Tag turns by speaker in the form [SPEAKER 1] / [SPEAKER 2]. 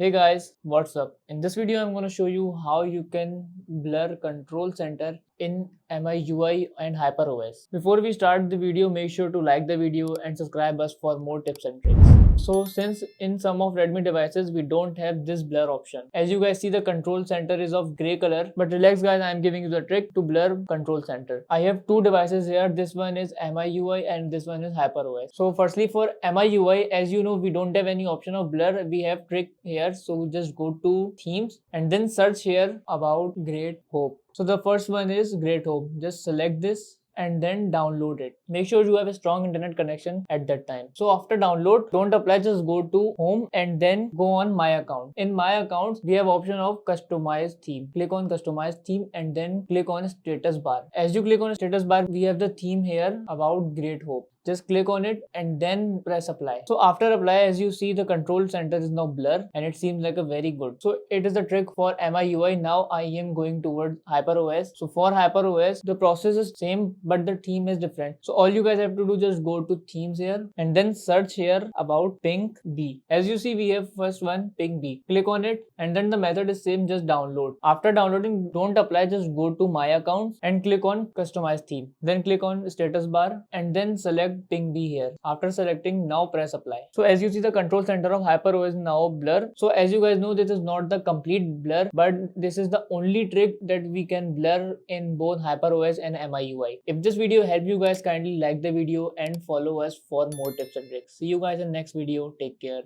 [SPEAKER 1] Hey guys, what's up? In this video, I'm going to show you how you can blur control center in MIUI and HyperOS. Before we start the video, make sure to like the video and subscribe us for more tips and tricks. So since in some of Redmi devices, we don't have this blur option. As you guys see, the control center is of gray color, but relax guys, I'm giving you the trick to blur control center. I have two devices here. This one is MIUI and this one is HyperOS. So firstly for MIUI, as you know, we don't have any option of blur. We have trick here. So just go to themes and then search here about Great Hope. So the first one is Great Hope. Just select this and then download it. Make sure you have a strong internet connection at that time. So after download, don't apply, just go to home and then go on my account. In my account, we have option of customize theme. Click on customize theme and then click on status bar. As you click on status bar, we have the theme here about Great Hope. Just click on it and then press apply. So after apply, as you see, the control center is now blur and it seems like a very good. So it is the trick for MIUI. Now I am going towards HyperOS. So for HyperOS, the process is same, but the theme is different. So all you guys have to do, just go to themes here and then search here about Pink B. As you see, we have first one, Pink B. Click on it and then the method is same, just download. After downloading, don't apply, just go to my accounts and click on customize theme. Then click on status bar and then select Pink B here. After selecting, now press apply. So as you see, the control center of HyperOS is now blur. So as you guys know, this is not the complete blur, but this is the only trick that we can blur in both HyperOS and MIUI. If this video helped you guys, kindly like the video and follow us for more tips and tricks. See you guys in next video. Take care.